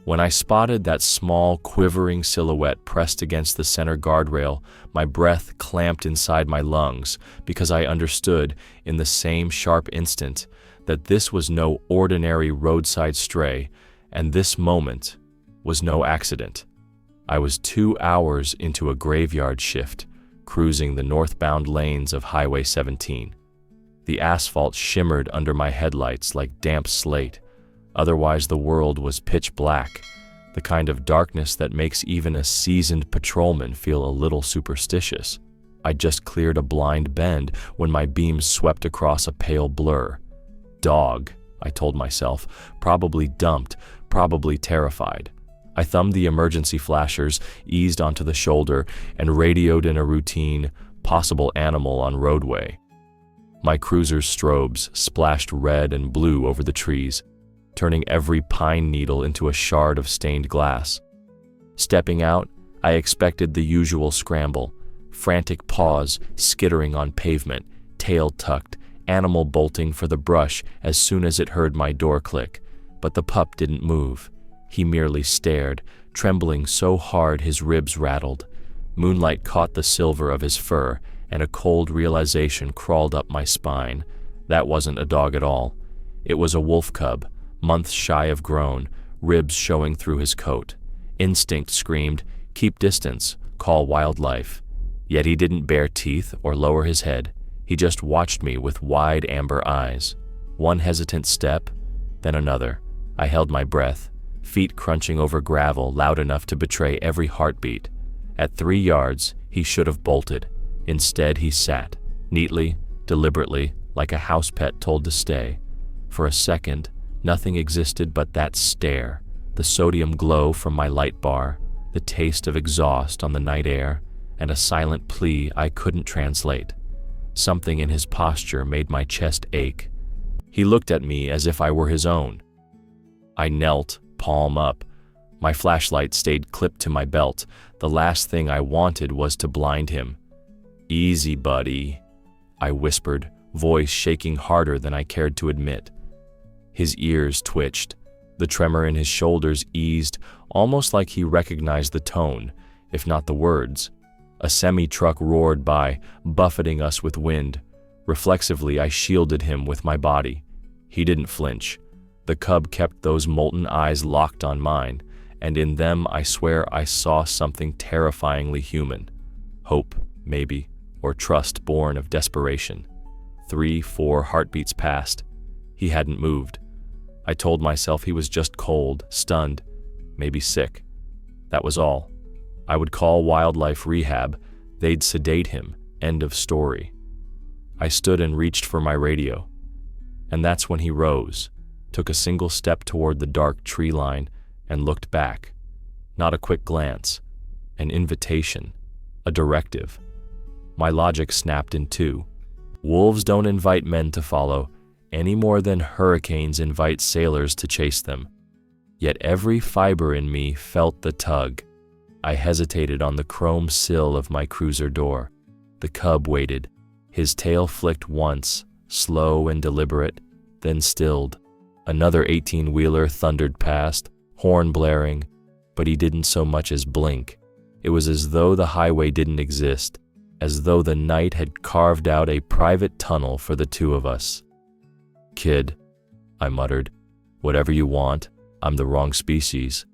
When I spotted that small, quivering silhouette pressed against the center guardrail, my breath clamped inside my lungs because I understood in the same sharp instant that this was no ordinary roadside stray, and this moment was no accident. I was 2 hours into a graveyard shift, cruising the northbound lanes of Highway 17. The asphalt shimmered under my headlights like damp slate. Otherwise, the world was pitch black, the kind of darkness that makes even a seasoned patrolman feel a little superstitious. I just cleared a blind bend when my beams swept across a pale blur. Dog, I told myself, probably dumped, probably terrified. I thumbed the emergency flashers, eased onto the shoulder, and radioed in a routine, possible animal on roadway. My cruiser's strobes splashed red and blue over the trees, turning every pine needle into a shard of stained glass. Stepping out, I expected the usual scramble, frantic paws skittering on pavement, tail tucked, animal bolting for the brush as soon as it heard my door click. But the pup didn't move. He merely stared, trembling so hard his ribs rattled. Moonlight caught the silver of his fur, and a cold realization crawled up my spine. That wasn't a dog at all. It was a wolf cub, months shy of grown, ribs showing through his coat. Instinct screamed, "Keep distance, call wildlife." Yet he didn't bare teeth or lower his head. He just watched me with wide amber eyes. One hesitant step, then another. I held my breath, feet crunching over gravel loud enough to betray every heartbeat. At 3 yards, he should have bolted. Instead, he sat, neatly, deliberately, like a house pet told to stay. For a second, nothing existed but that stare, the sodium glow from my light bar, the taste of exhaust on the night air, and a silent plea I couldn't translate. Something in his posture made my chest ache. He looked at me as if I were his own. I knelt, palm up. My flashlight stayed clipped to my belt. The last thing I wanted was to blind him. "Easy, buddy," I whispered, voice shaking harder than I cared to admit. His ears twitched. The tremor in his shoulders eased, almost like he recognized the tone, if not the words. A semi-truck roared by, buffeting us with wind. Reflexively, I shielded him with my body. He didn't flinch. The cub kept those molten eyes locked on mine, and in them I swear I saw something terrifyingly human. Hope, maybe, or trust born of desperation. 3, 4 heartbeats passed. He hadn't moved. I told myself he was just cold, stunned, maybe sick. That was all. I would call wildlife rehab. They'd sedate him. End of story. I stood and reached for my radio. And that's when he rose, took a single step toward the dark tree line, and looked back. Not a quick glance. An invitation. A directive. My logic snapped in two. Wolves don't invite men to follow, any more than hurricanes invite sailors to chase them. Yet every fiber in me felt the tug. I hesitated on the chrome sill of my cruiser door. The cub waited. His tail flicked once, slow and deliberate, then stilled. Another 18-wheeler thundered past, horn blaring, but he didn't so much as blink. It was as though the highway didn't exist, as though the night had carved out a private tunnel for the two of us. "Kid," I muttered, "whatever you want, I'm the wrong species."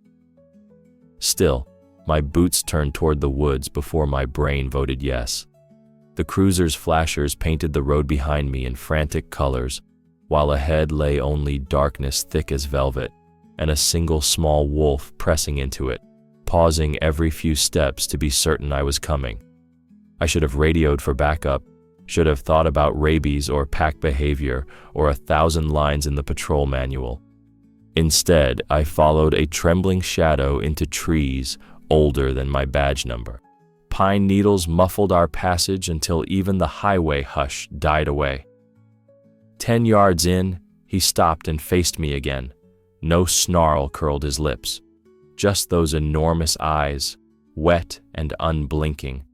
Still, my boots turned toward the woods before my brain voted yes. The cruiser's flashers painted the road behind me in frantic colors, while ahead lay only darkness thick as velvet, and a single small wolf pressing into it, pausing every few steps to be certain I was coming. I should have radioed for backup, should have thought about rabies or pack behavior or 1,000 lines in the patrol manual. Instead, I followed a trembling shadow into trees older than my badge number. Pine needles muffled our passage until even the highway hush died away. 10 yards in, he stopped and faced me again. No snarl curled his lips, just those enormous eyes, wet and unblinking.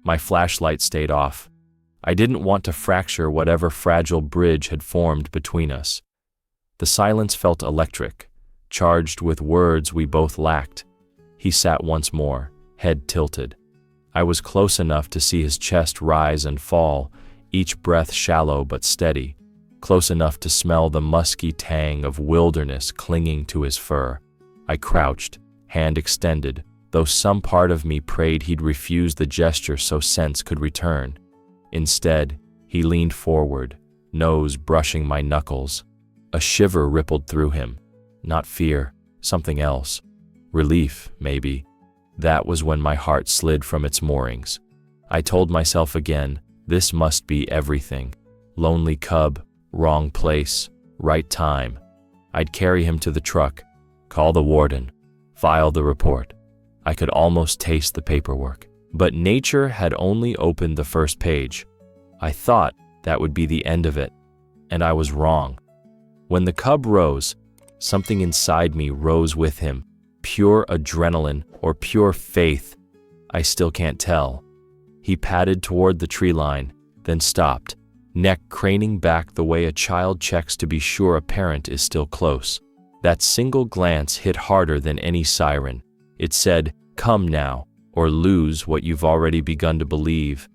My flashlight stayed off. I didn't want to fracture whatever fragile bridge had formed between us. The silence felt electric, charged with words we both lacked. He sat once more, head tilted. I was close enough to see his chest rise and fall, each breath shallow but steady, close enough to smell the musky tang of wilderness clinging to his fur. I crouched, hand extended, though some part of me prayed he'd refuse the gesture so sense could return. Instead, he leaned forward, nose brushing my knuckles. A shiver rippled through him. Not fear, something else. Relief, maybe. That was when my heart slid from its moorings. I told myself again, this must be everything. Lonely cub, wrong place, right time. I'd carry him to the truck, call the warden, file the report. I could almost taste the paperwork. But nature had only opened the first page. I thought that would be the end of it, and I was wrong. When the cub rose, something inside me rose with him. Pure adrenaline or pure faith, I still can't tell. He padded toward the tree line, then stopped, neck craning back the way a child checks to be sure a parent is still close. That single glance hit harder than any siren. It said, "Come now, or lose what you've already begun to believe."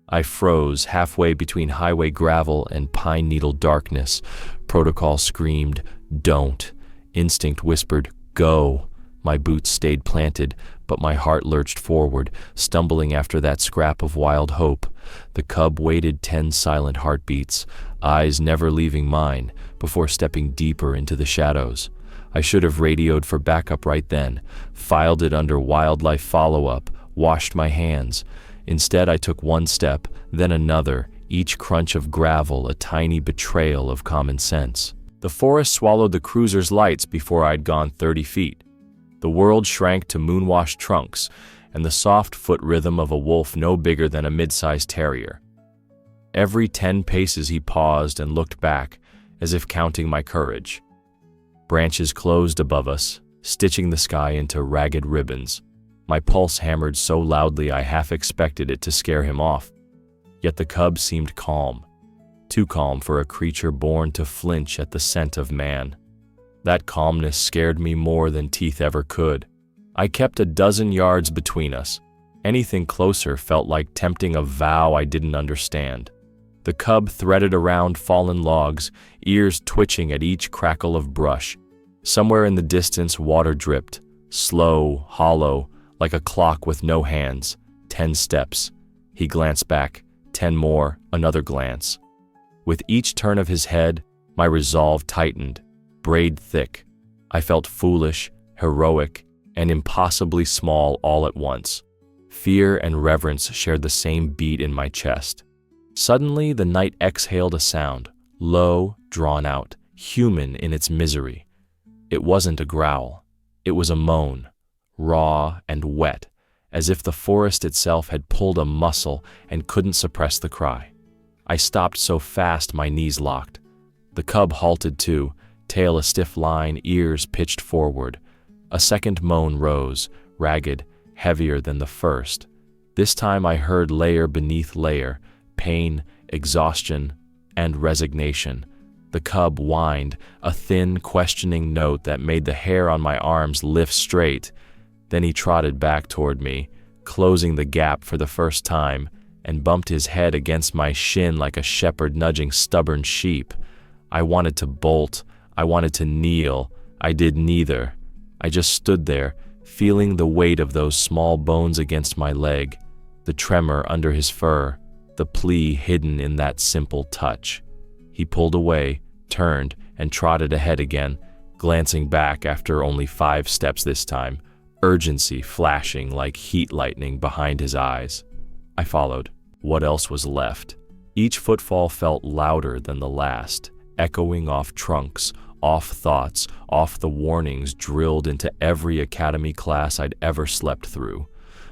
I froze halfway between highway gravel and pine needle darkness. Protocol screamed, "Don't." Instinct whispered, "Go." My boots stayed planted, but my heart lurched forward, stumbling after that scrap of wild hope. The cub waited 10 silent heartbeats, eyes never leaving mine, before stepping deeper into the shadows. I should have radioed for backup right then, filed it under wildlife follow-up, washed my hands. Instead, I took one step, then another, each crunch of gravel a tiny betrayal of common sense. The forest swallowed the cruiser's lights before I'd gone 30 feet. The world shrank to moon-washed trunks and the soft foot rhythm of a wolf no bigger than a mid-sized terrier. Every 10 paces he paused and looked back, as if counting my courage. Branches closed above us, stitching the sky into ragged ribbons. My pulse hammered so loudly I half expected it to scare him off. Yet the cub seemed calm, too calm for a creature born to flinch at the scent of man. That calmness scared me more than teeth ever could. I kept a dozen yards between us. Anything closer felt like tempting a vow I didn't understand. The cub threaded around fallen logs, ears twitching at each crackle of brush. Somewhere in the distance, water dripped, slow, hollow, like a clock with no hands. 10 steps. He glanced back. 10 more, another glance. With each turn of his head, my resolve tightened, braid thick. I felt foolish, heroic, and impossibly small all at once. Fear and reverence shared the same beat in my chest. Suddenly, the night exhaled a sound, low, drawn out, human in its misery. It wasn't a growl. It was a moan, raw and wet, as if the forest itself had pulled a muscle and couldn't suppress the cry. I stopped so fast my knees locked. The cub halted too, tail a stiff line, ears pitched forward. A second moan rose, ragged, heavier than the first. This time I heard layer beneath layer, pain, exhaustion, and resignation. The cub whined, a thin, questioning note that made the hair on my arms lift straight. Then he trotted back toward me, closing the gap for the first time, and bumped his head against my shin like a shepherd nudging stubborn sheep. I wanted to bolt. I wanted to kneel. I did neither. I just stood there, feeling the weight of those small bones against my leg, the tremor under his fur, the plea hidden in that simple touch. He pulled away, turned, and trotted ahead again, glancing back after only 5 steps this time, urgency flashing like heat lightning behind his eyes. I followed. What else was left? Each footfall felt louder than the last, echoing off trunks, off thoughts, off the warnings drilled into every academy class I'd ever slept through.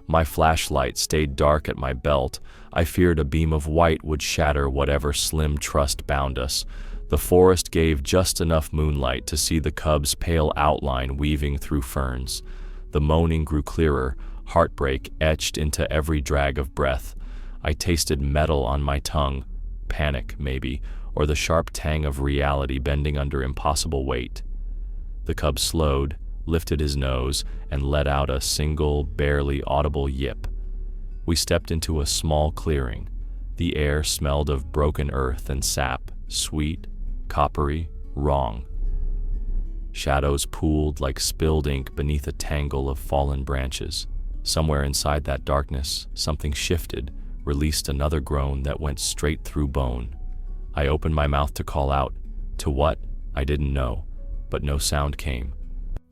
My flashlight stayed dark at my belt. I feared a beam of white would shatter whatever slim trust bound us. The forest gave just enough moonlight to see the cub's pale outline weaving through ferns. The moaning grew clearer, heartbreak etched into every drag of breath. I tasted metal on my tongue, panic maybe, or the sharp tang of reality bending under impossible weight. The cub slowed, lifted his nose, and let out a single, barely audible yip. We stepped into a small clearing. The air smelled of broken earth and sap, sweet, coppery, wrong. Shadows pooled like spilled ink beneath a tangle of fallen branches. Somewhere inside that darkness, something shifted, released another groan that went straight through bone. I opened my mouth to call out. To what? I didn't know, but no sound came.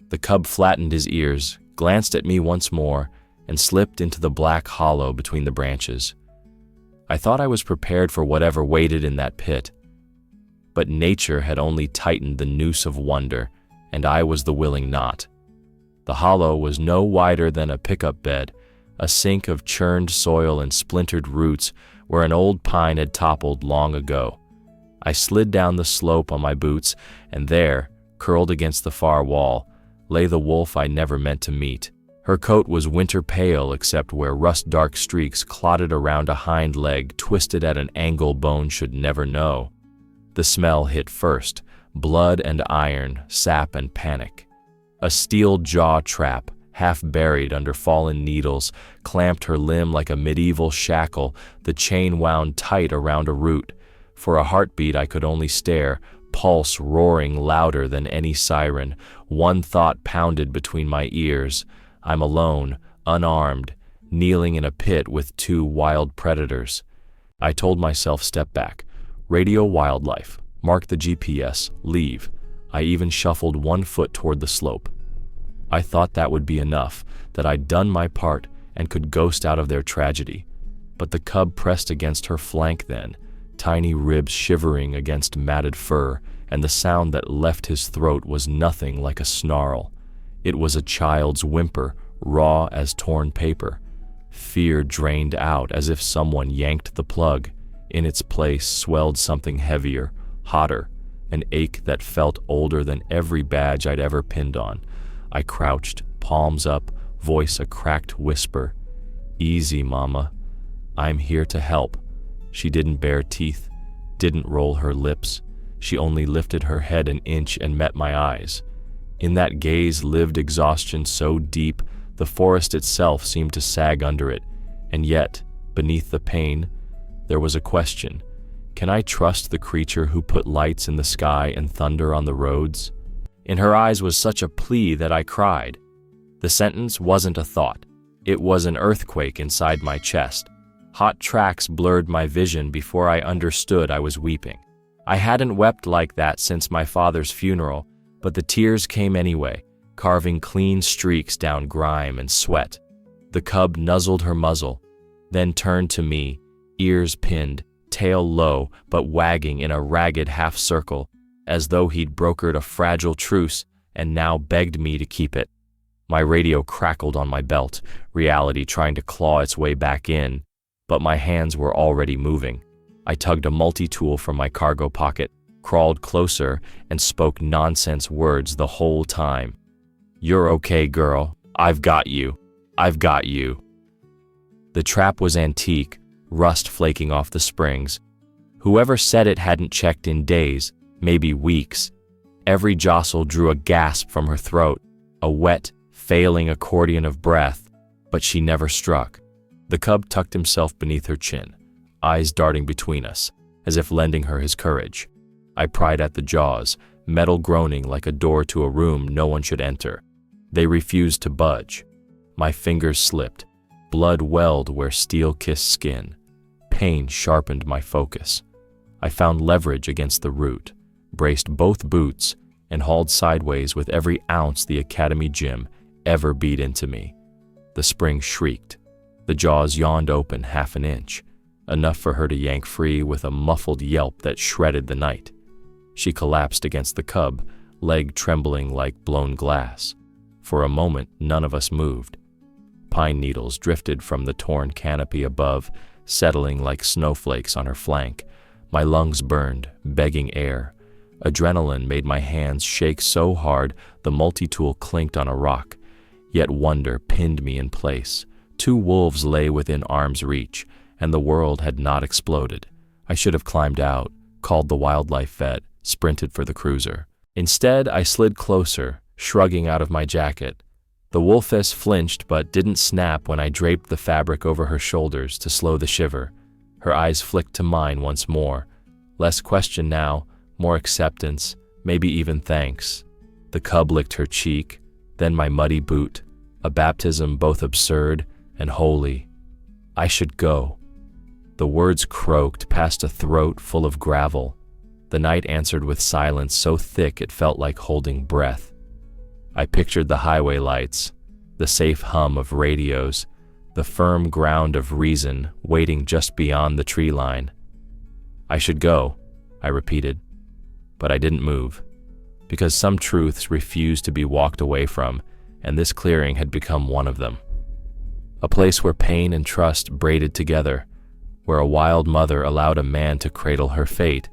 The cub flattened his ears, glanced at me once more, and slipped into the black hollow between the branches. I thought I was prepared for whatever waited in that pit. But nature had only tightened the noose of wonder, and I was the willing knot. The hollow was no wider than a pickup bed, a sink of churned soil and splintered roots where an old pine had toppled long ago. I slid down the slope on my boots, and there, curled against the far wall, lay the wolf I never meant to meet. Her coat was winter pale except where rust-dark streaks clotted around a hind leg twisted at an angle bone should never know. The smell hit first, blood and iron, sap and panic. A steel jaw trap, half buried under fallen needles, clamped her limb like a medieval shackle, the chain wound tight around a root. For a heartbeat I could only stare, pulse roaring louder than any siren. One thought pounded between my ears. I'm alone, unarmed, kneeling in a pit with two wild predators. I told myself step back, radio wildlife, mark the GPS, leave. I even shuffled one foot toward the slope. I thought that would be enough, that I'd done my part and could ghost out of their tragedy. But the cub pressed against her flank then, tiny ribs shivering against matted fur, and the sound that left his throat was nothing like a snarl. It was a child's whimper, raw as torn paper. Fear drained out as if someone yanked the plug. In its place swelled something heavier, hotter, an ache that felt older than every badge I'd ever pinned on. I crouched, palms up, voice a cracked whisper. Easy, Mama. I'm here to help. She didn't bare teeth, didn't roll her lips. She only lifted her head an inch and met my eyes. In that gaze lived exhaustion so deep, the forest itself seemed to sag under it. And yet, beneath the pain, there was a question. Can I trust the creature who put lights in the sky and thunder on the roads? In her eyes was such a plea that I cried. The sentence wasn't a thought. It was an earthquake inside my chest. Hot tracks blurred my vision before I understood I was weeping. I hadn't wept like that since my father's funeral, but the tears came anyway, carving clean streaks down grime and sweat. The cub nuzzled her muzzle, then turned to me, ears pinned, tail low but wagging in a ragged half circle, as though he'd brokered a fragile truce and now begged me to keep it. My radio crackled on my belt, reality trying to claw its way back in, but my hands were already moving. I tugged a multi-tool from my cargo pocket, crawled closer, and spoke nonsense words the whole time. You're okay, girl. I've got you. I've got you. The trap was antique, rust flaking off the springs. Whoever said it hadn't checked in days, maybe weeks. Every jostle drew a gasp from her throat, a wet, failing accordion of breath, but she never struck. The cub tucked himself beneath her chin, eyes darting between us, as if lending her his courage. I pried at the jaws, metal groaning like a door to a room no one should enter. They refused to budge. My fingers slipped. Blood welled where steel kissed skin. Pain sharpened my focus. I found leverage against the root, braced both boots, and hauled sideways with every ounce the academy gym ever beat into me. The spring shrieked. The jaws yawned open half an inch, enough for her to yank free with a muffled yelp that shredded the night. She collapsed against the cub, leg trembling like blown glass. For a moment, none of us moved. Pine needles drifted from the torn canopy above, settling like snowflakes on her flank. My lungs burned, begging air. Adrenaline made my hands shake so hard the multi-tool clinked on a rock. Yet wonder pinned me in place. 2 wolves lay within arm's reach, and the world had not exploded. I should have climbed out, called the wildlife vet, sprinted for the cruiser. Instead, I slid closer, shrugging out of my jacket. The wolfess flinched but didn't snap when I draped the fabric over her shoulders to slow the shiver. Her eyes flicked to mine once more. Less question now, more acceptance, maybe even thanks. The cub licked her cheek, then my muddy boot, a baptism both absurd and holy. I should go. The words croaked past a throat full of gravel. The night answered with silence so thick it felt like holding breath. I pictured the highway lights, the safe hum of radios, the firm ground of reason waiting just beyond the tree line. I should go, I repeated, but I didn't move, because some truths refused to be walked away from, and this clearing had become one of them. A place where pain and trust braided together, where a wild mother allowed a man to cradle her fate,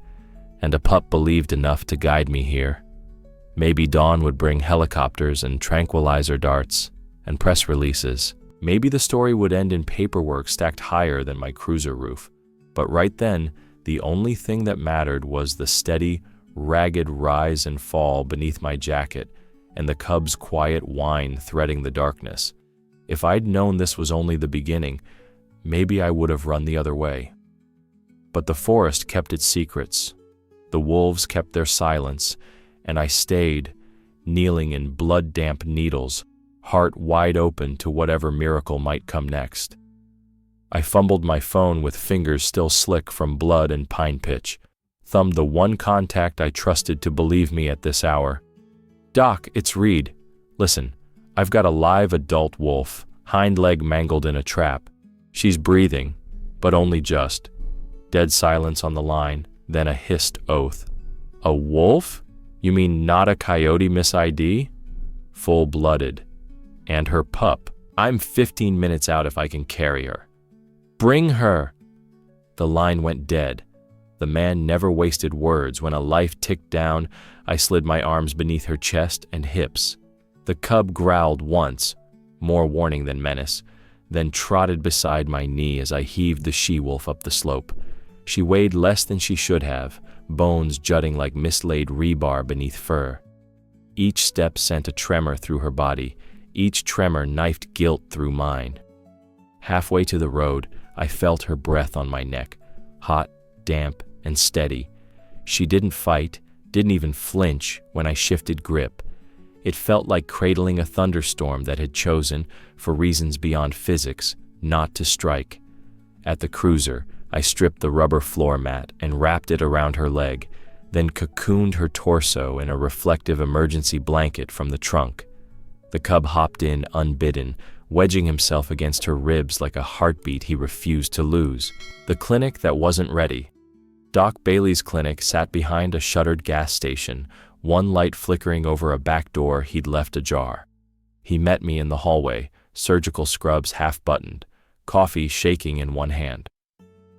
and a pup believed enough to guide me here. Maybe dawn would bring helicopters and tranquilizer darts and press releases. Maybe the story would end in paperwork stacked higher than my cruiser roof. But right then, the only thing that mattered was the steady, ragged rise and fall beneath my jacket and the cub's quiet whine threading the darkness. If I'd known this was only the beginning, maybe I would have run the other way. But the forest kept its secrets. The wolves kept their silence, and I stayed, kneeling in blood-damp needles, heart wide open to whatever miracle might come next. I fumbled my phone with fingers still slick from blood and pine pitch, thumbed the one contact I trusted to believe me at this hour. "Doc, it's Reed. Listen, I've got a live adult wolf, hind leg mangled in a trap. She's breathing, but only just." Dead silence on the line, then a hissed oath. "A wolf? You mean not a coyote, Miss ID?" Full-blooded. "And her pup. I'm 15 minutes out if I can carry her." "Bring her!" The line went dead. The man never wasted words. When a life ticked down, I slid my arms beneath her chest and hips. The cub growled once, more warning than menace, then trotted beside my knee as I heaved the she-wolf up the slope. She weighed less than she should have, bones jutting like mislaid rebar beneath fur. Each step sent a tremor through her body. Each tremor knifed guilt through mine. Halfway to the road, I felt her breath on my neck, hot, damp, and steady. She didn't fight, didn't even flinch when I shifted grip. It felt like cradling a thunderstorm that had chosen, for reasons beyond physics, not to strike. At the cruiser, I stripped the rubber floor mat and wrapped it around her leg, then cocooned her torso in a reflective emergency blanket from the trunk. The cub hopped in unbidden, wedging himself against her ribs like a heartbeat he refused to lose. The clinic that wasn't ready. Doc Bailey's clinic sat behind a shuttered gas station, one light flickering over a back door he'd left ajar. He met me in the hallway, surgical scrubs half-buttoned, coffee shaking in one hand.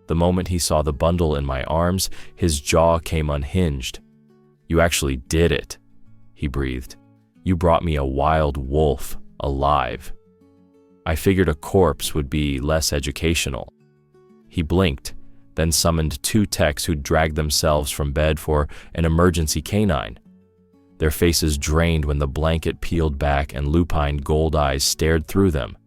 The moment he saw the bundle in my arms, his jaw came unhinged. "You actually did it," he breathed. "You brought me a wild wolf, alive." I figured a corpse would be less educational. He blinked, then summoned 2 techs who'd dragged themselves from bed for an emergency canine. Their faces drained when the blanket peeled back and lupine gold eyes stared through them.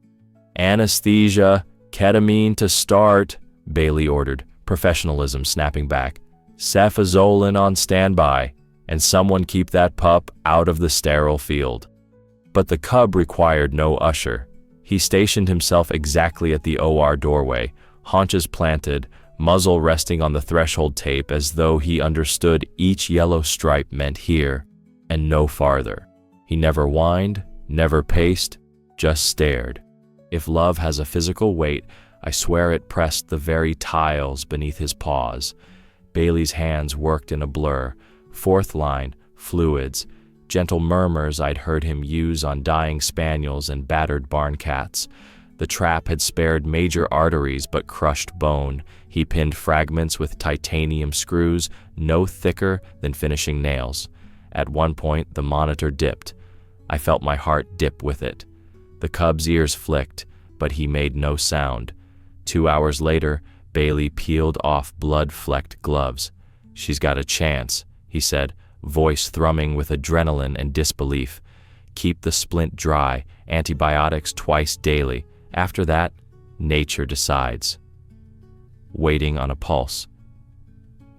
"Anesthesia, ketamine to start," Bailey ordered, professionalism snapping back. "Cefazolin on standby, and someone keep that pup out of the sterile field." But the cub required no usher. He stationed himself exactly at the OR doorway, haunches planted, muzzle resting on the threshold tape as though he understood each yellow stripe meant here and no farther. He never whined, never paced, just stared. If love has a physical weight, I swear it pressed the very tiles beneath his paws. Bailey's hands worked in a blur, 4th line, fluids, gentle murmurs I'd heard him use on dying spaniels and battered barn cats. The trap had spared major arteries but crushed bone. He pinned fragments with titanium screws, no thicker than finishing nails. At one point, the monitor dipped. I felt my heart dip with it. The cub's ears flicked, but he made no sound. 2 hours later, Bailey peeled off blood-flecked gloves. "She's got a chance," he said, voice thrumming with adrenaline and disbelief. Keep the splint dry, antibiotics twice daily. After that, nature decides. Waiting on a pulse.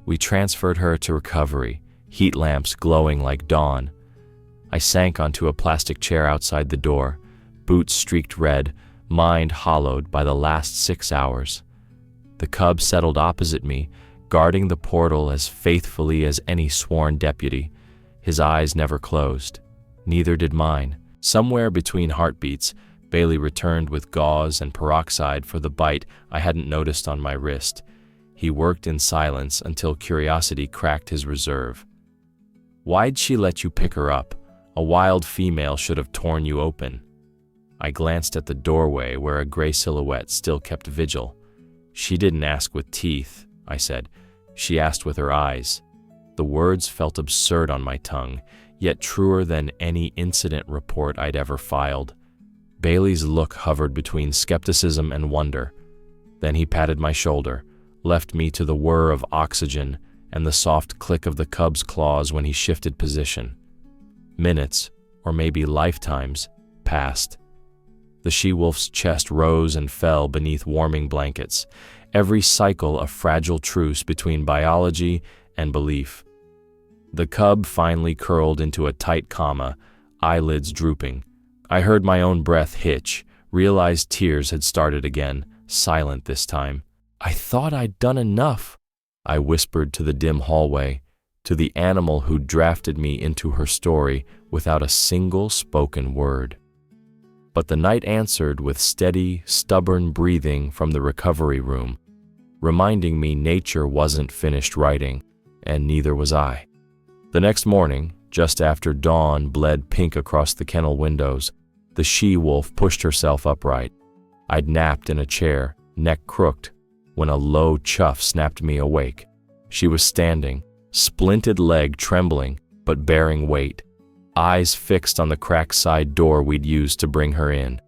We transferred her to recovery, heat lamps glowing like dawn. I sank onto a plastic chair outside the door, boots streaked red, mind hollowed by the last 6 hours. The cub settled opposite me, guarding the portal as faithfully as any sworn deputy. His eyes never closed. Neither did mine. Somewhere between heartbeats, Bailey returned with gauze and peroxide for the bite I hadn't noticed on my wrist. He worked in silence until curiosity cracked his reserve. "Why'd she let you pick her up? A wild female should have torn you open." I glanced at the doorway where a gray silhouette still kept vigil. "She didn't ask with teeth," I said. "She asked with her eyes." The words felt absurd on my tongue, yet truer than any incident report I'd ever filed. Bailey's look hovered between skepticism and wonder. Then he patted my shoulder, left me to the whir of oxygen and the soft click of the cub's claws when he shifted position. Minutes, or maybe lifetimes, passed. The she-wolf's chest rose and fell beneath warming blankets, every cycle a fragile truce between biology and belief. The cub finally curled into a tight comma, eyelids drooping. I heard my own breath hitch, realized tears had started again, silent this time. "I thought I'd done enough," I whispered to the dim hallway, to the animal who drafted me into her story without a single spoken word. But the night answered with steady, stubborn breathing from the recovery room, reminding me nature wasn't finished writing, and neither was I. The next morning, just after dawn bled pink across the kennel windows, the she-wolf pushed herself upright. I'd napped in a chair, neck crooked, when a low chuff snapped me awake. She was standing, splinted leg trembling, but bearing weight, eyes fixed on the cracked side door we'd used to bring her in.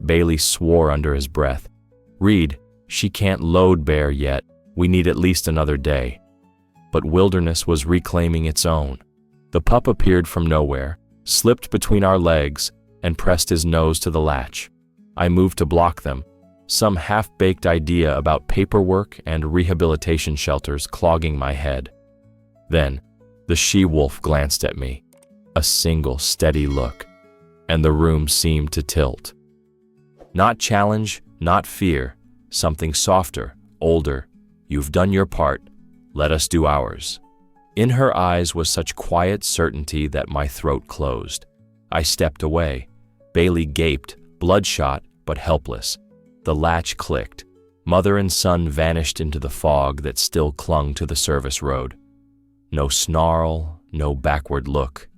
Bailey swore under his breath. "Reed, she can't load bear yet. We need at least another day." But wilderness was reclaiming its own. The pup appeared from nowhere, slipped between our legs, and pressed his nose to the latch. I moved to block them, some half-baked idea about paperwork and rehabilitation shelters clogging my head. Then, the she-wolf glanced at me, a single steady look, and the room seemed to tilt. Not challenge, not fear, something softer, older. "You've done your part. Let us do ours." In her eyes was such quiet certainty that my throat closed. I stepped away. Bailey gaped, bloodshot but helpless. The latch clicked. Mother and son vanished into the fog that still clung to the service road. No snarl, no backward look.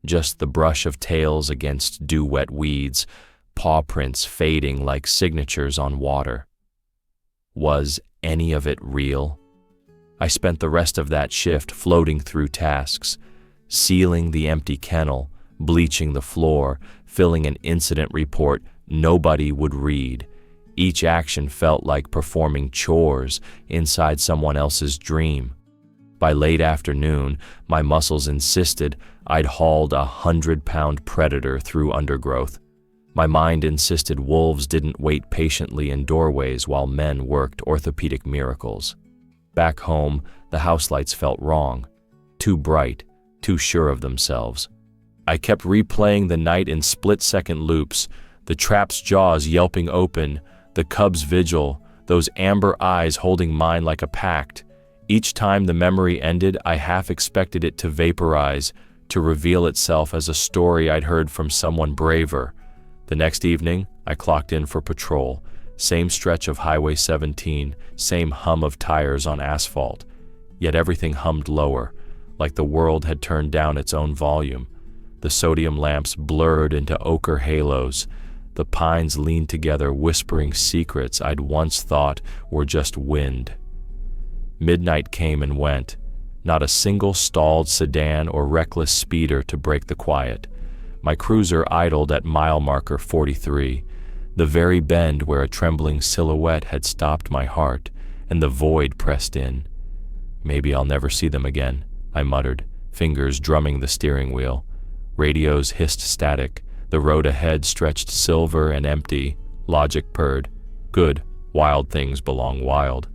Just the brush of tails against dew-wet weeds, paw prints fading like signatures on water. Was any of it real? I spent the rest of that shift floating through tasks, sealing the empty kennel, bleaching the floor, filling an incident report nobody would read. Each action felt like performing chores inside someone else's dream. By late afternoon, my muscles insisted I'd hauled a 100-pound predator through undergrowth. My mind insisted wolves didn't wait patiently in doorways while men worked orthopedic miracles. Back home, the house lights felt wrong, too bright, too sure of themselves. I kept replaying the night in split-second loops, the trap's jaws yelping open, the cub's vigil, those amber eyes holding mine like a pact. Each time the memory ended, I half expected it to vaporize, to reveal itself as a story I'd heard from someone braver. The next evening, I clocked in for patrol. Same stretch of Highway 17, same hum of tires on asphalt. Yet everything hummed lower, like the world had turned down its own volume. The sodium lamps blurred into ochre halos. The pines leaned together, whispering secrets I'd once thought were just wind. Midnight came and went. Not a single stalled sedan or reckless speeder to break the quiet. My cruiser idled at mile marker 43, the very bend where a trembling silhouette had stopped my heart, and the void pressed in. "Maybe I'll never see them again," I muttered, fingers drumming the steering wheel. Radios hissed static. The road ahead stretched silver and empty. Logic purred. Good, wild things belong wild.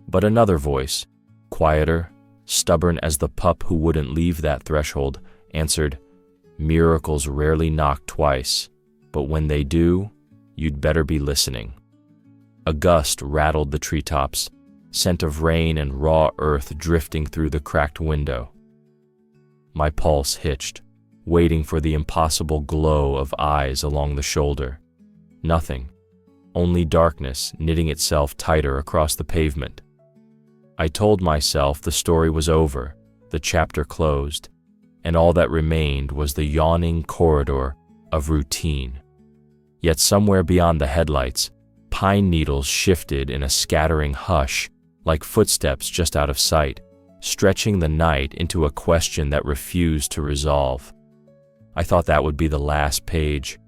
But another voice, quieter, stubborn as the pup who wouldn't leave that threshold, answered, "Miracles rarely knock twice, but when they do, you'd better be listening." A gust rattled the treetops, scent of rain and raw earth drifting through the cracked window. My pulse hitched, waiting for the impossible glow of eyes along the shoulder. Nothing, only darkness knitting itself tighter across the pavement. I told myself the story was over, the chapter closed, and all that remained was the yawning corridor of routine. Yet somewhere beyond the headlights, pine needles shifted in a scattering hush, like footsteps just out of sight, stretching the night into a question that refused to resolve. I thought that would be the last page,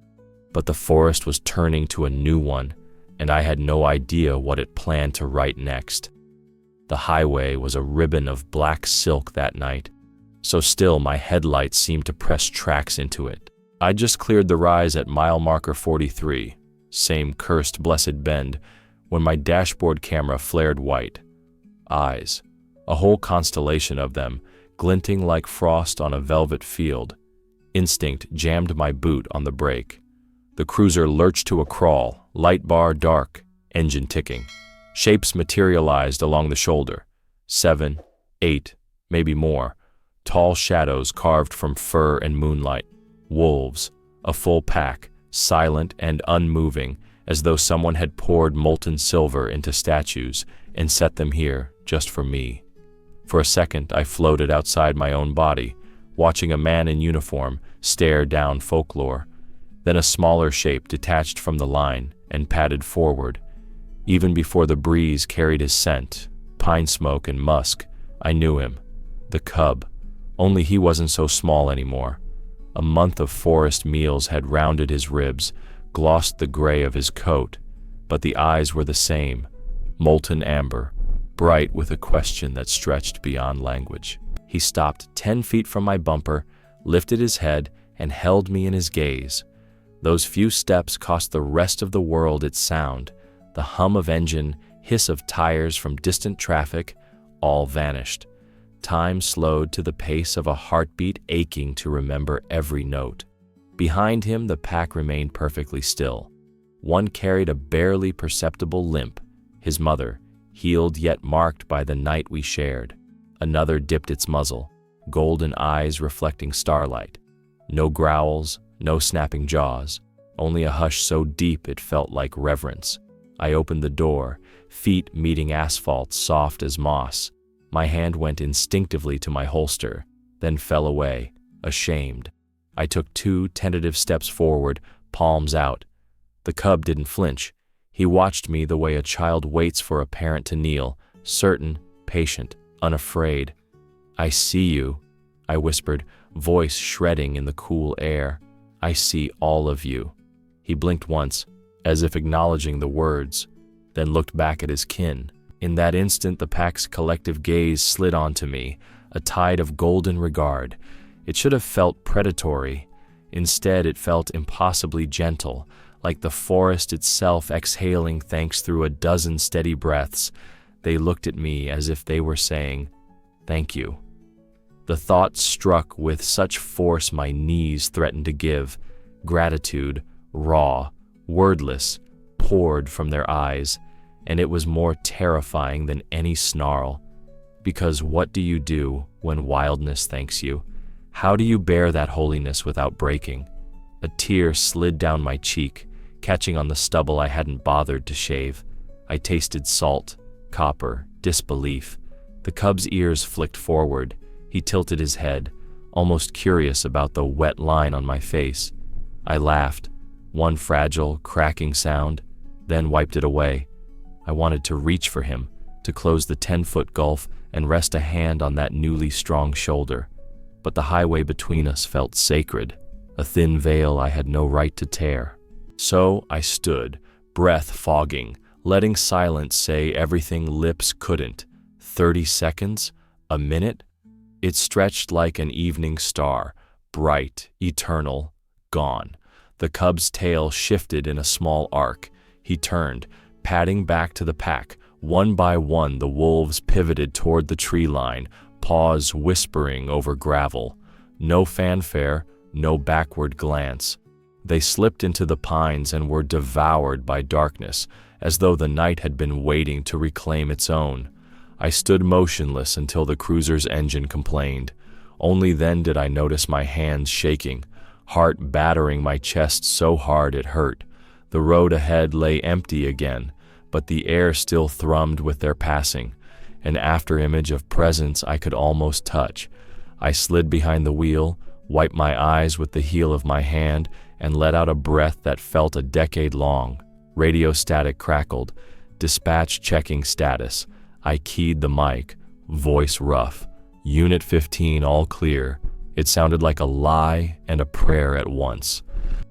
but the forest was turning to a new one, and I had no idea what it planned to write next. The highway was a ribbon of black silk that night, so still my headlights seemed to press tracks into it. I just cleared the rise at mile marker 43, same cursed blessed bend, when my dashboard camera flared white. Eyes, a whole constellation of them, glinting like frost on a velvet field. Instinct jammed my boot on the brake. The cruiser lurched to a crawl, light bar dark, engine ticking. Shapes materialized along the shoulder. 7, 8, maybe more. Tall shadows carved from fur and moonlight. Wolves, a full pack, silent and unmoving, as though someone had poured molten silver into statues and set them here just for me. For a second, I floated outside my own body, watching a man in uniform stare down folklore. Then a smaller shape detached from the line and padded forward. Even before the breeze carried his scent, pine smoke and musk, I knew him. The cub. Only he wasn't so small anymore. A month of forest meals had rounded his ribs, glossed the gray of his coat, but the eyes were the same, molten amber, bright with a question that stretched beyond language. He stopped 10 feet from my bumper, lifted his head, and held me in his gaze. Those few steps cost the rest of the world its sound. The hum of engine, hiss of tires from distant traffic, all vanished. Time slowed to the pace of a heartbeat aching to remember every note. Behind him, the pack remained perfectly still. One carried a barely perceptible limp, his mother, healed yet marked by the night we shared. Another dipped its muzzle, golden eyes reflecting starlight. No growls, no snapping jaws, only a hush so deep it felt like reverence. I opened the door, feet meeting asphalt soft as moss. My hand went instinctively to my holster, then fell away, ashamed. I took 2 tentative steps forward, palms out. The cub didn't flinch. He watched me the way a child waits for a parent to kneel, certain, patient, unafraid. "I see you," I whispered, voice shredding in the cool air. "I see all of you." He blinked once, as if acknowledging the words, then looked back at his kin. In that instant, the pack's collective gaze slid onto me, a tide of golden regard. It should have felt predatory. Instead, it felt impossibly gentle, like the forest itself exhaling thanks through a dozen steady breaths. They looked at me as if they were saying, "Thank you." The thought struck with such force my knees threatened to give. Gratitude, raw, wordless, poured from their eyes, and it was more terrifying than any snarl. Because what do you do when wildness thanks you? How do you bear that holiness without breaking? A tear slid down my cheek, catching on the stubble I hadn't bothered to shave. I tasted salt, copper, disbelief. The cub's ears flicked forward. He tilted his head, almost curious about the wet line on my face. I laughed, one fragile, cracking sound, then wiped it away. I wanted to reach for him, to close the 10-foot gulf and rest a hand on that newly strong shoulder. But the highway between us felt sacred, a thin veil I had no right to tear. So I stood, breath fogging, letting silence say everything lips couldn't. 30 seconds? A minute? It stretched like an evening star, bright, eternal, gone. The cub's tail shifted in a small arc. He turned, padding back to the pack. One by one, the wolves pivoted toward the tree line, paws whispering over gravel. No fanfare, no backward glance. They slipped into the pines and were devoured by darkness, as though the night had been waiting to reclaim its own. I stood motionless until the cruiser's engine complained. Only then did I notice my hands shaking, heart battering my chest so hard it hurt. The road ahead lay empty again, but the air still thrummed with their passing, an afterimage of presence I could almost touch. I slid behind the wheel, wiped my eyes with the heel of my hand, and let out a breath that felt a decade long. Radio static crackled. Dispatch checking status. I keyed the mic. Voice rough. Unit 15 all clear. It sounded like a lie and a prayer at once.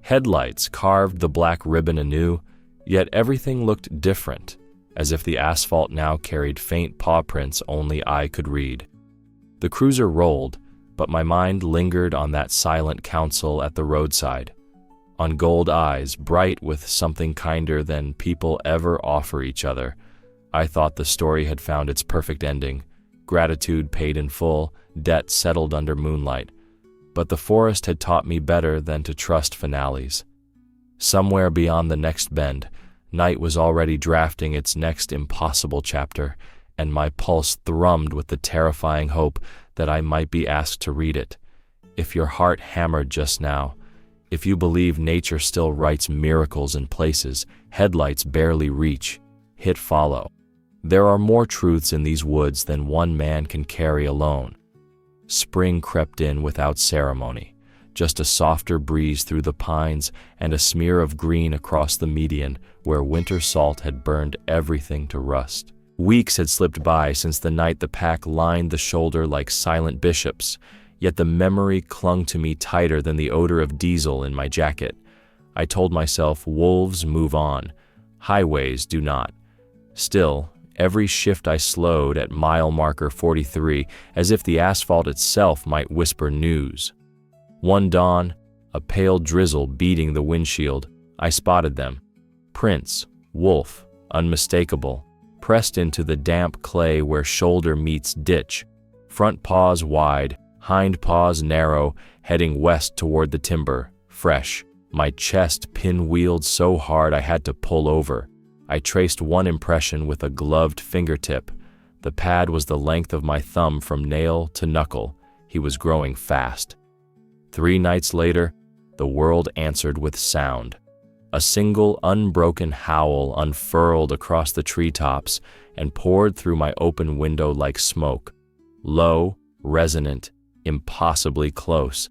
Headlights carved the black ribbon anew, yet everything looked different, as if the asphalt now carried faint paw prints only I could read. The cruiser rolled, but my mind lingered on that silent council at the roadside, on gold eyes bright with something kinder than people ever offer each other. I thought the story had found its perfect ending, gratitude paid in full, debt settled under moonlight. But the forest had taught me better than to trust finales. Somewhere beyond the next bend, night was already drafting its next impossible chapter, and my pulse thrummed with the terrifying hope that I might be asked to read it. If your heart hammered just now, if you believe nature still writes miracles in places headlights barely reach, hit follow. There are more truths in these woods than one man can carry alone. Spring crept in without ceremony, just a softer breeze through the pines and a smear of green across the median where winter salt had burned everything to rust. Weeks had slipped by since the night the pack lined the shoulder like silent bishops, yet the memory clung to me tighter than the odor of diesel in my jacket. I told myself wolves move on, highways do not. Still, every shift I slowed at mile marker 43, as if the asphalt itself might whisper news. One dawn, a pale drizzle beating the windshield, I spotted them. Prints, wolf, unmistakable, pressed into the damp clay where shoulder meets ditch, front paws wide, hind paws narrow, heading west toward the timber, fresh. My chest pinwheeled so hard I had to pull over. I traced one impression with a gloved fingertip. The pad was the length of my thumb from nail to knuckle. He was growing fast. 3 nights later, the world answered with sound. A single unbroken howl unfurled across the treetops and poured through my open window like smoke. Low, resonant, impossibly close.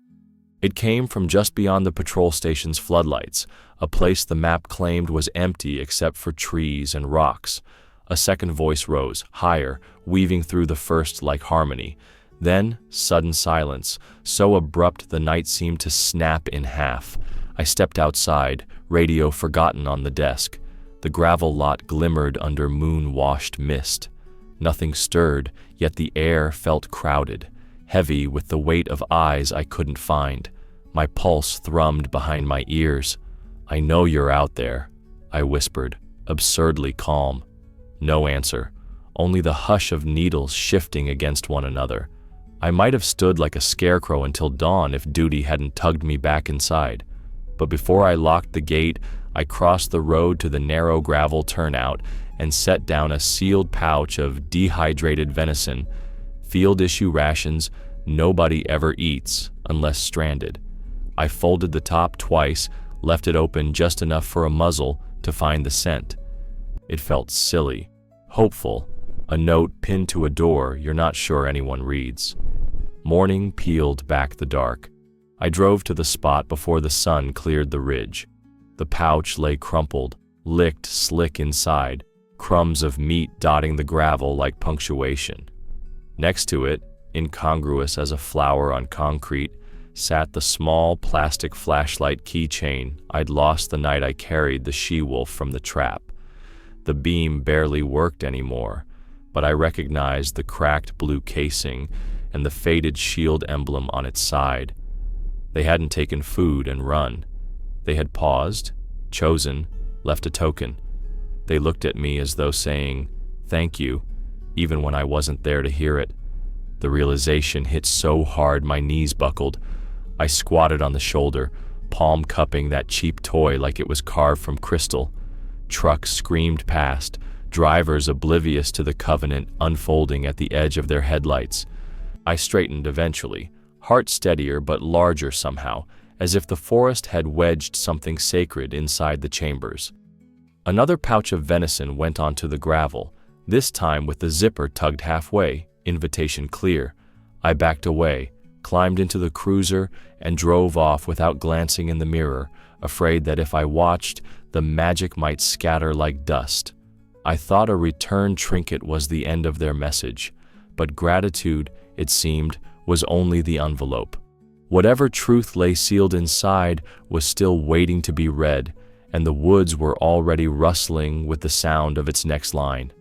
It came from just beyond the patrol station's floodlights, a place the map claimed was empty except for trees and rocks. A second voice rose, higher, weaving through the first like harmony. Then, sudden silence, so abrupt the night seemed to snap in half. I stepped outside, radio forgotten on the desk. The gravel lot glimmered under moon-washed mist. Nothing stirred, yet the air felt crowded, heavy with the weight of eyes I couldn't find. My pulse thrummed behind my ears. "I know you're out there," I whispered, absurdly calm. No answer, only the hush of needles shifting against one another. I might have stood like a scarecrow until dawn if duty hadn't tugged me back inside. But before I locked the gate, I crossed the road to the narrow gravel turnout and set down a sealed pouch of dehydrated venison, field-issue rations nobody ever eats unless stranded. I folded the top twice, left it open just enough for a muzzle to find the scent. It felt silly, hopeful, a note pinned to a door you're not sure anyone reads. Morning peeled back the dark. I drove to the spot before the sun cleared the ridge. The pouch lay crumpled, licked slick inside, crumbs of meat dotting the gravel like punctuation. Next to it, incongruous as a flower on concrete, sat the small plastic flashlight keychain I'd lost the night I carried the she-wolf from the trap. The beam barely worked anymore, but I recognized the cracked blue casing and the faded shield emblem on its side. They hadn't taken food and run. They had paused, chosen, left a token. They looked at me as though saying, "Thank you," even when I wasn't there to hear it. The realization hit so hard my knees buckled. I squatted on the shoulder, palm cupping that cheap toy like it was carved from crystal. Trucks screamed past, drivers oblivious to the covenant unfolding at the edge of their headlights. I straightened eventually, heart steadier but larger somehow, as if the forest had wedged something sacred inside the chambers. Another pouch of venison went onto the gravel, this time with the zipper tugged halfway, invitation clear. I backed away, climbed into the cruiser, and drove off without glancing in the mirror, afraid that if I watched, the magic might scatter like dust. I thought a return trinket was the end of their message, but gratitude, it seemed, was only the envelope. Whatever truth lay sealed inside was still waiting to be read, and the woods were already rustling with the sound of its next line.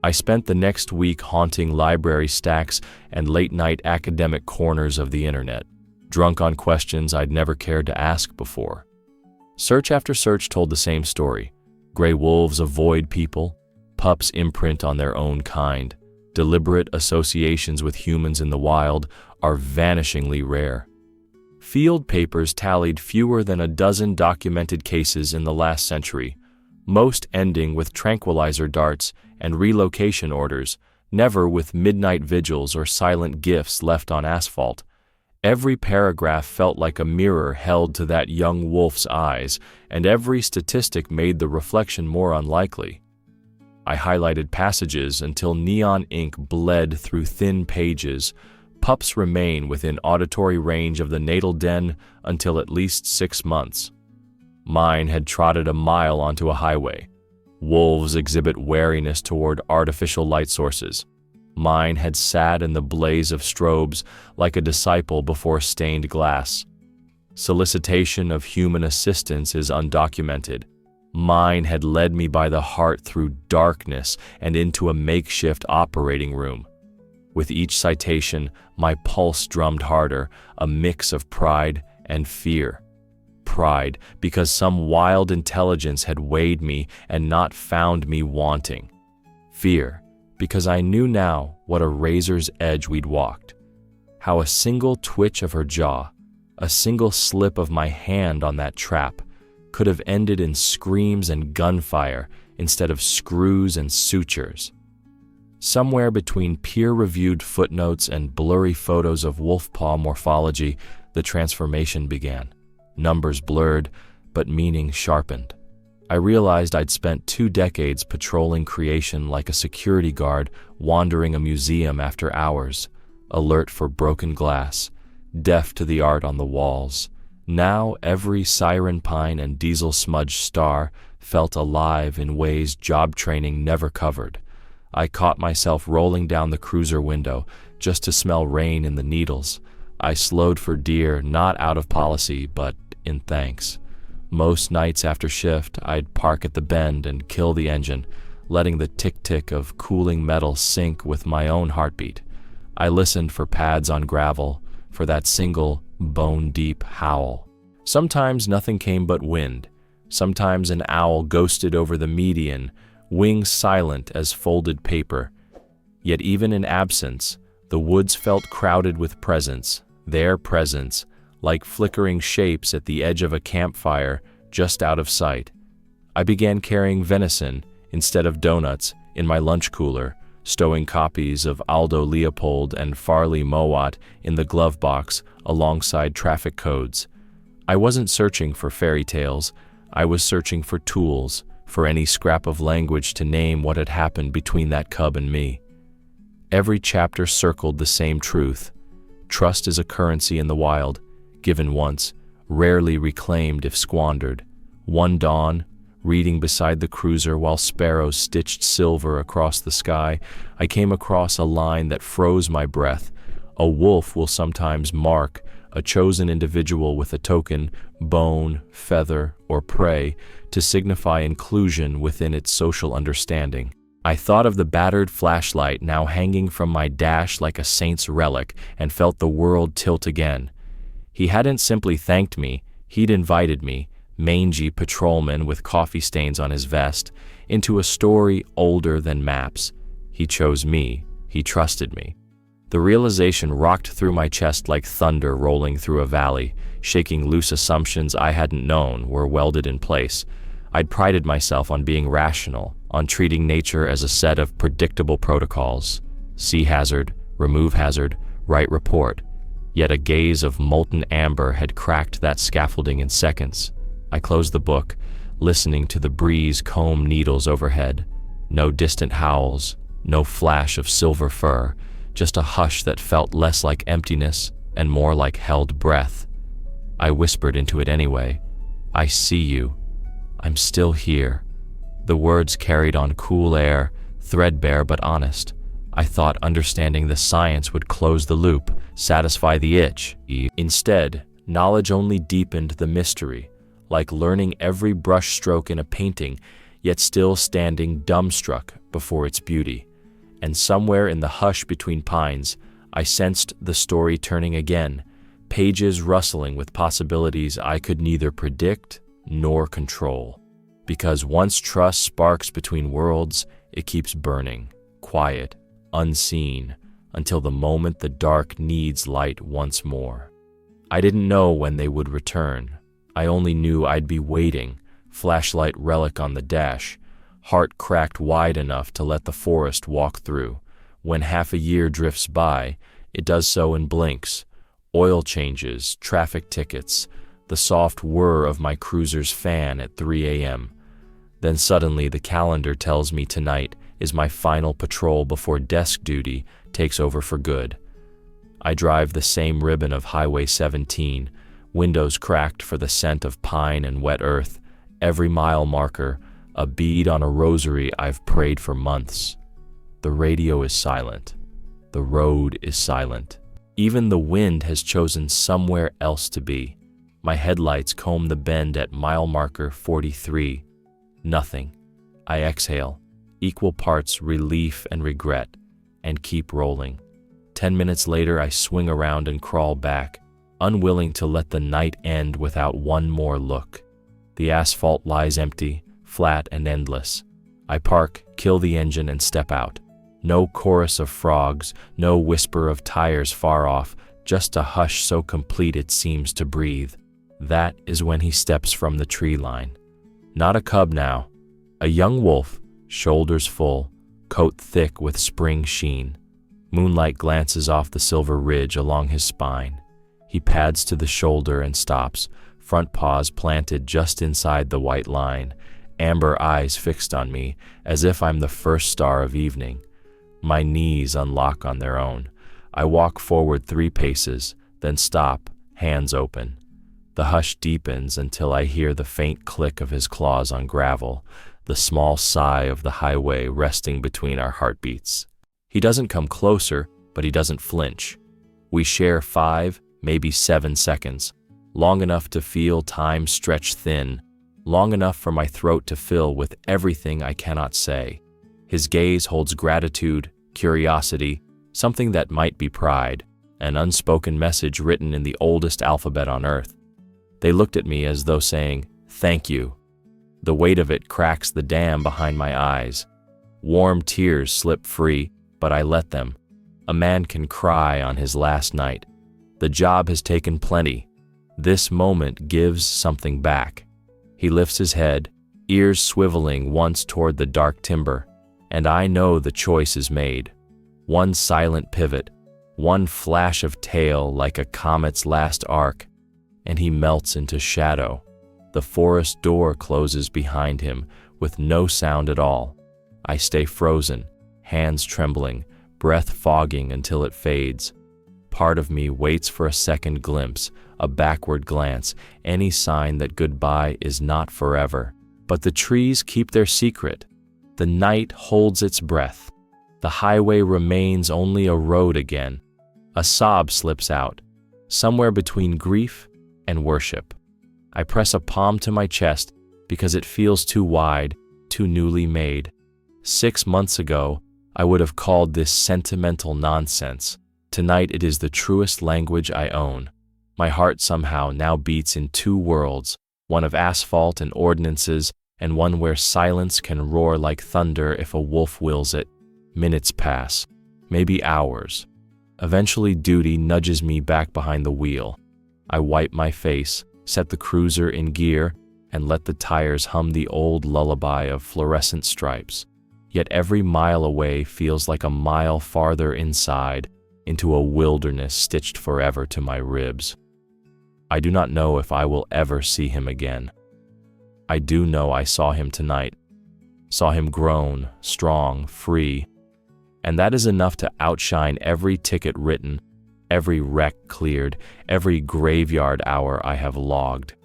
I spent the next week haunting library stacks and late-night academic corners of the internet, drunk on questions I'd never cared to ask before. Search after search told the same story. Gray wolves avoid people, pups imprint on their own kind. Deliberate associations with humans in the wild are vanishingly rare. Field papers tallied fewer than a dozen documented cases in the last century, most ending with tranquilizer darts and relocation orders, never with midnight vigils or silent gifts left on asphalt. Every paragraph felt like a mirror held to that young wolf's eyes, and every statistic made the reflection more unlikely. I highlighted passages until neon ink bled through thin pages. Pups remain within auditory range of the natal den until at least 6 months. Mine had trotted a mile onto a highway. Wolves exhibit wariness toward artificial light sources. Mine had sat in the blaze of strobes like a disciple before stained glass. Solicitation of human assistance is undocumented. Mine had led me by the heart through darkness and into a makeshift operating room. With each citation, my pulse drummed harder, a mix of pride and fear. Pride, because some wild intelligence had weighed me and not found me wanting. Fear, because I knew now what a razor's edge we'd walked. How a single twitch of her jaw, a single slip of my hand on that trap, could have ended in screams and gunfire instead of screws and sutures. Somewhere between peer-reviewed footnotes and blurry photos of wolf paw morphology, the transformation began. Numbers blurred, but meaning sharpened. I realized I'd spent 2 decades patrolling creation like a security guard wandering a museum after hours, alert for broken glass, deaf to the art on the walls. Now every siren pine and diesel smudge star felt alive in ways job training never covered. I caught myself rolling down the cruiser window just to smell rain in the needles. I slowed for deer, not out of policy, but in thanks. Most nights after shift, I'd park at the bend and kill the engine, letting the tick-tick of cooling metal sync with my own heartbeat. I listened for pads on gravel, for that single, bone-deep howl. Sometimes nothing came but wind. Sometimes an owl ghosted over the median, wings silent as folded paper. Yet even in absence, the woods felt crowded with presence, their presence, like flickering shapes at the edge of a campfire just out of sight. I began carrying venison instead of donuts in my lunch cooler, stowing copies of Aldo Leopold and Farley Mowat in the glove box alongside traffic codes. I wasn't searching for fairy tales. I was searching for tools, for any scrap of language to name what had happened between that cub and me. Every chapter circled the same truth. Trust is a currency in the wild, given once, rarely reclaimed if squandered. One dawn, reading beside the cruiser while sparrows stitched silver across the sky, I came across a line that froze my breath. A wolf will sometimes mark a chosen individual with a token, bone, feather, or prey to signify inclusion within its social understanding. I thought of the battered flashlight now hanging from my dash like a saint's relic and felt the world tilt again. He hadn't simply thanked me, he'd invited me, mangy patrolman with coffee stains on his vest, into a story older than maps. He chose me, he trusted me. The realization rocked through my chest like thunder rolling through a valley, shaking loose assumptions I hadn't known were welded in place. I'd prided myself on being rational, on treating nature as a set of predictable protocols. See hazard, remove hazard, write report. Yet a gaze of molten amber had cracked that scaffolding in seconds. I closed the book, listening to the breeze comb needles overhead. No distant howls, no flash of silver fur, just a hush that felt less like emptiness and more like held breath. I whispered into it anyway. I see you. I'm still here. The words carried on cool air, threadbare but honest. I thought understanding the science would close the loop, satisfy the itch. Instead, knowledge only deepened the mystery, like learning every brushstroke in a painting, yet still standing dumbstruck before its beauty. And somewhere in the hush between pines, I sensed the story turning again, pages rustling with possibilities I could neither predict nor control. Because once trust sparks between worlds, it keeps burning, quiet, unseen, until the moment the dark needs light once more. I didn't know when they would return. I only knew I'd be waiting, flashlight relic on the dash, heart cracked wide enough to let the forest walk through. When half a year drifts by, it does so in blinks. Oil changes, traffic tickets, the soft whir of my cruiser's fan at 3 a.m. Then suddenly the calendar tells me tonight is my final patrol before desk duty takes over for good. I drive the same ribbon of Highway 17, windows cracked for the scent of pine and wet earth, every mile marker, a bead on a rosary I've prayed for months. The radio is silent. The road is silent. Even the wind has chosen somewhere else to be. My headlights comb the bend at mile marker 43. Nothing. I exhale, equal parts relief and regret, and keep rolling. 10 minutes later, I swing around and crawl back, unwilling to let the night end without one more look. The asphalt lies empty, flat and endless. I park, kill the engine, and step out. No chorus of frogs, no whisper of tires far off, just a hush so complete it seems to breathe. That is when he steps from the tree line. Not a cub now, a young wolf, shoulders full, coat thick with spring sheen. Moonlight glances off the silver ridge along his spine. He pads to the shoulder and stops, front paws planted just inside the white line, amber eyes fixed on me as if I'm the first star of evening. My knees unlock on their own. I walk forward 3 paces, then stop, hands open. The hush deepens until I hear the faint click of his claws on gravel, the small sigh of the highway resting between our heartbeats. He doesn't come closer, but he doesn't flinch. We share 5, maybe 7 seconds, long enough to feel time stretch thin, long enough for my throat to fill with everything I cannot say. His gaze holds gratitude, curiosity, something that might be pride, an unspoken message written in the oldest alphabet on earth. They looked at me as though saying, "Thank you." The weight of it cracks the dam behind my eyes. Warm tears slip free, but I let them. A man can cry on his last night. The job has taken plenty. This moment gives something back. He lifts his head, ears swiveling once toward the dark timber, and I know the choice is made. One silent pivot, one flash of tail like a comet's last arc, and he melts into shadow. The forest door closes behind him with no sound at all. I stay frozen, hands trembling, breath fogging until it fades. Part of me waits for a second glimpse, a backward glance, any sign that goodbye is not forever. But the trees keep their secret. The night holds its breath. The highway remains only a road again. A sob slips out, somewhere between grief and worship. I press a palm to my chest because it feels too wide, too newly made. 6 months ago, I would have called this sentimental nonsense. Tonight it is the truest language I own. My heart somehow now beats in two worlds, one of asphalt and ordinances, and one where silence can roar like thunder if a wolf wills it. Minutes pass, maybe hours. Eventually duty nudges me back behind the wheel. I wipe my face, set the cruiser in gear, and let the tires hum the old lullaby of fluorescent stripes. Yet every mile away feels like a mile farther inside, into a wilderness stitched forever to my ribs. I do not know if I will ever see him again. I do know I saw him tonight, saw him grown, strong, free, and that is enough to outshine every ticket written, every wreck cleared, every graveyard hour I have logged.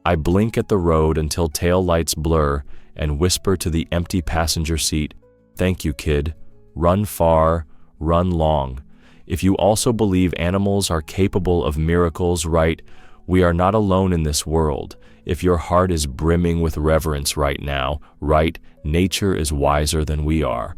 I blink at the road until taillights blur and whisper to the empty passenger seat, "Thank you, kid. Run far, run long. If you also believe animals are capable of miracles, right, we are not alone in this world. If your heart is brimming with reverence right now, right, nature is wiser than we are.